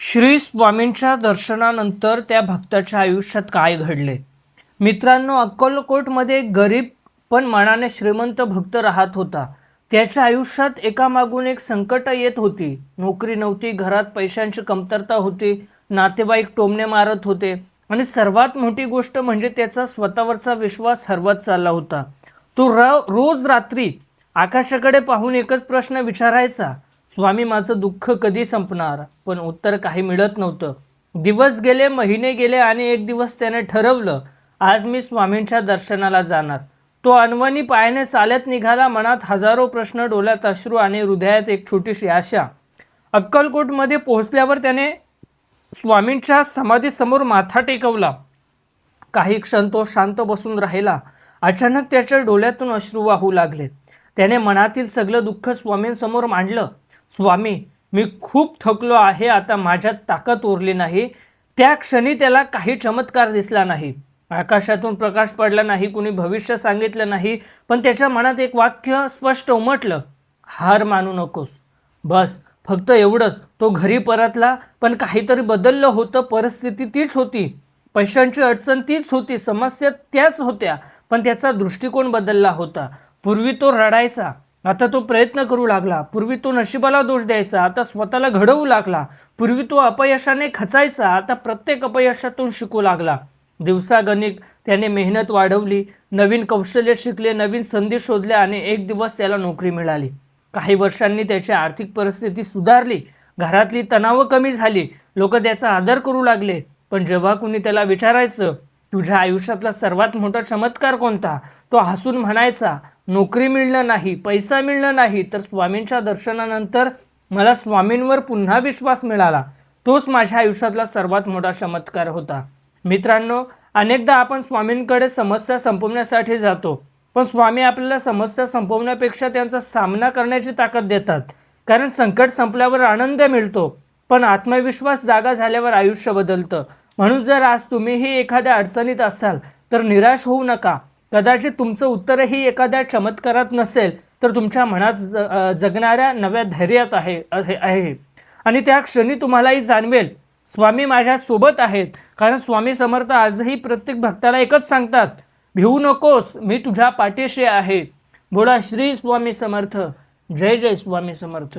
श्री स्वामींच्या दर्शनानंतर त्या भक्ताच्या आयुष्यात काय घडले? मित्रांनो, अक्कलकोटमध्ये एक गरीब पण मनाने श्रीमंत भक्त राहत होता. त्याच्या आयुष्यात एकामागून एक संकट येत होती. नोकरी नव्हती, घरात पैशांची कमतरता होती, नातेवाईक टोमणे मारत होते आणि सर्वात मोठी गोष्ट म्हणजे त्याचा स्वतःवरचा विश्वास हरवत चालला होता. तो रोज रात्री आकाशाकडे पाहून एकच प्रश्न विचारायचा, स्वामी, माझं दुःख कधी संपणार? पण उत्तर काही मिळत नव्हतं. दिवस गेले, महिने गेले आणि एक दिवस त्याने ठरवलं, आज मी स्वामींच्या दर्शनाला जाणार. तो अनवणी पायाने चालत निघाला. मनात हजारो प्रश्न, डोळ्यात अश्रू आणि हृदयात एक छोटीशी आशा. अक्कलकोटमध्ये पोहोचल्यावर त्याने स्वामींच्या समाधीसमोर माथा टेकवला. काही क्षण तो शांत बसून राहिला. अचानक त्याच्या डोळ्यातून अश्रू वाहू लागले. त्याने मनातील सगळं दुःख स्वामींसमोर मांडलं. स्वामी, मी खूप थकलो आहे, आता माझ्यात ताकद उरली नाही. त्या क्षणी त्याला काही चमत्कार दिसला नाही. आकाशातून प्रकाश पडला नाही, कुणी भविष्य सांगितलं नाही, पण त्याच्या मनात एक वाक्य स्पष्ट उमटलं, हार मानू नकोस. बस, फक्त एवढंच. तो घरी परतला, पण काहीतरी बदललं होतं. परिस्थिती तीच होती, पैशांची अडचण तीच होती, समस्या त्याच होत्या, पण त्याचा दृष्टिकोन बदलला होता. पूर्वी तो रडायचा, आता तो प्रयत्न करू लागला. पूर्वी तो नशिबाला दोष द्यायचा, आता स्वतःला घडवू लागला. पूर्वी तो अपयशाने खचायचा, आता प्रत्येक अपयशातून शिकू लागला. दिवसागणिक त्याने मेहनत वाढवली, नवीन कौशल्य शिकले, नवीन संधी शोधल्या आणि एक दिवस त्याला नोकरी मिळाली. काही वर्षांनी त्याची आर्थिक परिस्थिती सुधारली, घरातली तणाव कमी झाली, लोक त्याचा आदर करू लागले. पण जेव्हा कुणी त्याला विचारायचं, तुझ्या आयुष्यातला सर्वात मोठा चमत्कार कोणता, तो हसून म्हणायचा, नोकरी मिळणं नाही, पैसा मिळणं नाही, तर स्वामींच्या दर्शनानंतर मला स्वामींवर पुन्हा विश्वास मिळाला. तोच माझ्या आयुष्यातला सर्वात मोठा चमत्कार होता. मित्रांनो, अनेकदा आपण स्वामींकडे समस्या संपवण्यासाठी जातो, पण स्वामी आपल्याला समस्या संपवण्यापेक्षा त्यांचा सामना करण्याची ताकद देतात. कारण संकट संपल्यावर आनंद मिळतो, पण आत्मविश्वास जागा झाल्यावर आयुष्य बदलतं. म्हणून जर आज तुम्हीही एखाद्या अडचणीत असाल तर निराश होऊ नका. कदाचित तुमचं उत्तरही एखाद्या चमत्कारात नसेल, तर तुमच्या मनात जगणाऱ्या नव्या धैर्यात आहे. आणि त्या क्षणी तुम्हालाही जाणवेल, स्वामी माझ्या सोबत आहेत. कारण स्वामी समर्थ आजही प्रत्येक भक्ताला एकच सांगतात, भिवू नकोस, मी तुझ्या पाठीशी आहे. बोला श्री स्वामी समर्थ. जय जय स्वामी समर्थ.